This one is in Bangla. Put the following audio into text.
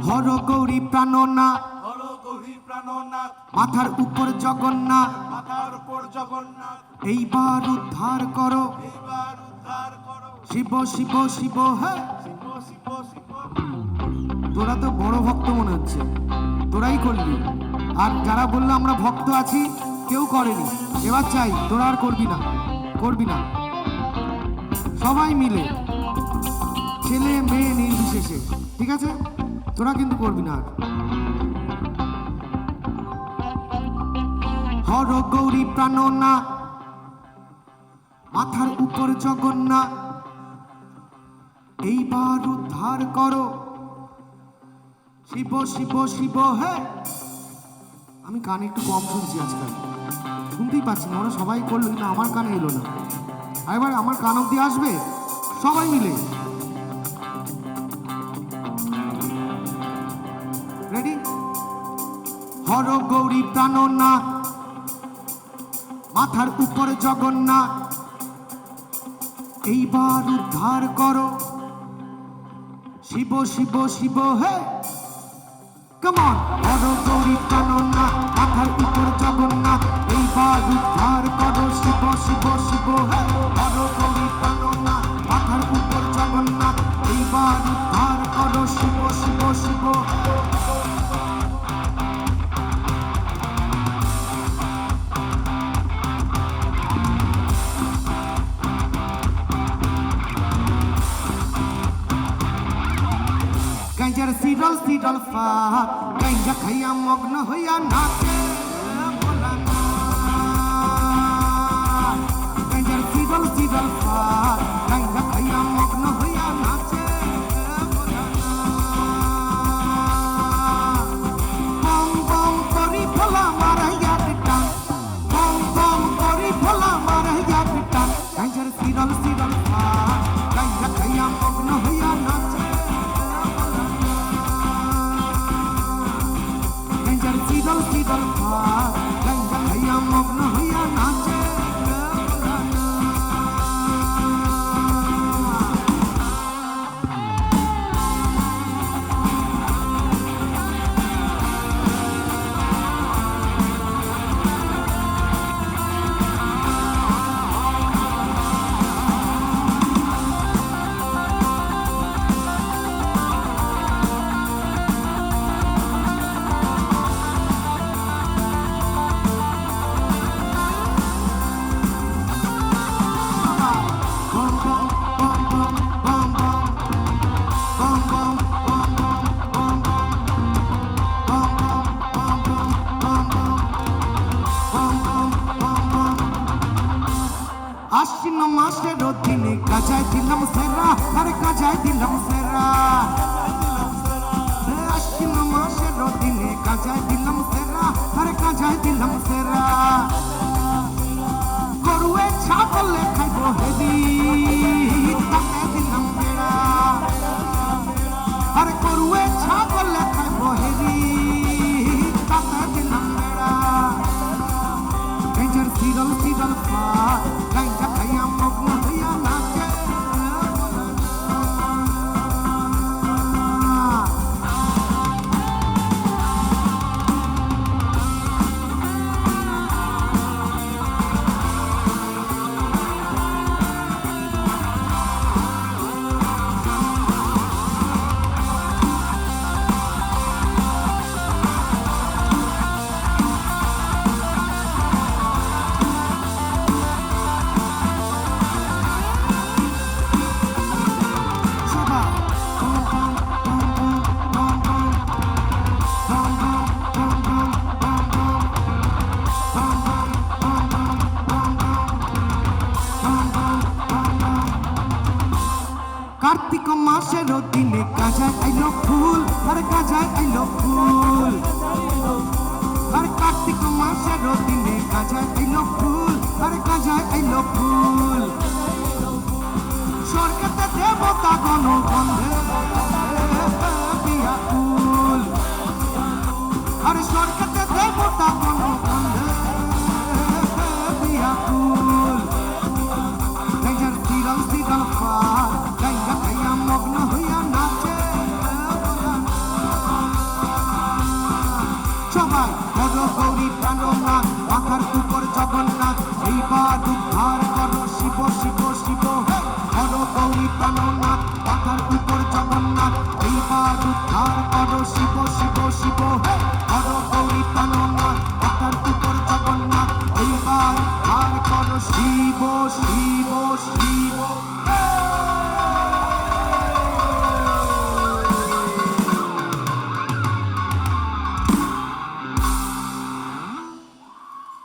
হর গৌরী প্রাণনাথ, হর গৌরী প্রাণনাথ, মাথার উপর জগন্নাথ, মাথার উপর জগন্নাথ, এইবার উদ্ধার করো, এইবার উদ্ধার করো, শিব শিব শিব। হ্যাঁ, শিব শিব শিব। তোরা তো বড় ভক্ত মনে হচ্ছে, তোরাই করলি। আর যারা বললো আমরা ভক্ত আছি কেউ করেনি। এবার চাই তোরা আর করবি না, করবি না, সবাই মিলে, ছেলে মেয়ে নির্বিশেষে, ঠিক আছে? তোরা কিন্তু করবি না আর। হর গৌরী প্রাণনাথ, মাথার উপর জগন্নাথ, এইবার উদ্ধার করো, শিব শিব শিব। হ্যাঁ, আমি কানে একটু কম শুনছি আজকাল, শুনতেই পাচ্ছি না। ওরা সবাই করলো কিন্তু আমার কানে এলো না। আর এবার আমার কান অব্দি আসবে সবাই মিলে। রেডি? হর গৌরী প্রাণনাথ, মাথার উপরে জগন্নাথ, এইবার উদ্ধার করো, শিব শিব শিব। হে কমন, হর গৌরী প্রাণনাথ, মাথার উপর জগন্নাথ, এইবার উদ্ধার করো, শিব শিব শিব। হে হর গৌরী প্রাণনাথ, মাথার উপর জগন্নাথ, এইবার উদ্ধার করো, শিব শিব শিব। গাঁজার সিরল সিরল ফাঁক, গাঁজা খাইয়া মগ্ন হইয়া নাচে ভোলানাথ। গাঁজার সিরল সিরল ফাঁক, গাঁজা খাইয়া মগ্ন হইয়া নাচে ভোলানাথ। বম বম করি ভোলা মারাইয়া টান, বম বম করি ভোলা মারাইয়া টান। গাঁজার সিরল সিরল ফাঁক, গাঁজা খাইয়া মগ্ন হইয়া নাচে সিদল সিদল ফাঁক, গাঁজা খাইয়া মগ্ন হইয়া নাচে আশ্বিন মাসের দিনে কাজায় দিলাম সেরা, আরে কাজায় দিলাম সেরা। আশ্বিন মাসের দিনে কাজায় দিলাম সেরা, আরে কাজায় দিলাম সেরা। গরুয়ে ছাগলে খাইব হেদি, তাতে দিলাম বেড়া। আরে গরুয়ে ছাগলে খাইব হেদি, তাতে দিলাম বেড়া। গাঁজার সিরল সিরল ফাঁক, গাঁজা খাইয়া মগ্ন হইয়া নাচে কার্তিক মাসের দিনে কাজায় আইলো ফুল, আরে কাজায় আইলো ফুল। আরে কার্তিক মাসের দিনে কাজায় আইলো ফুল, আরে কাজায় আইলো ফুল। স্বর্গেতে দেবতা গণ বন্ধে দিয়া ফুল, আরে স্বর্গেতে দেবতা গণ বন্ধে দিয়া ফুল। গাঁজার সিরল সিরল ফাঁক, গাঁজা খাইয়া মগ্ন হইয়া নাচে যাই হর গৌরী প্রাণনাথ মাথার উপর জগন্নাথ এইবার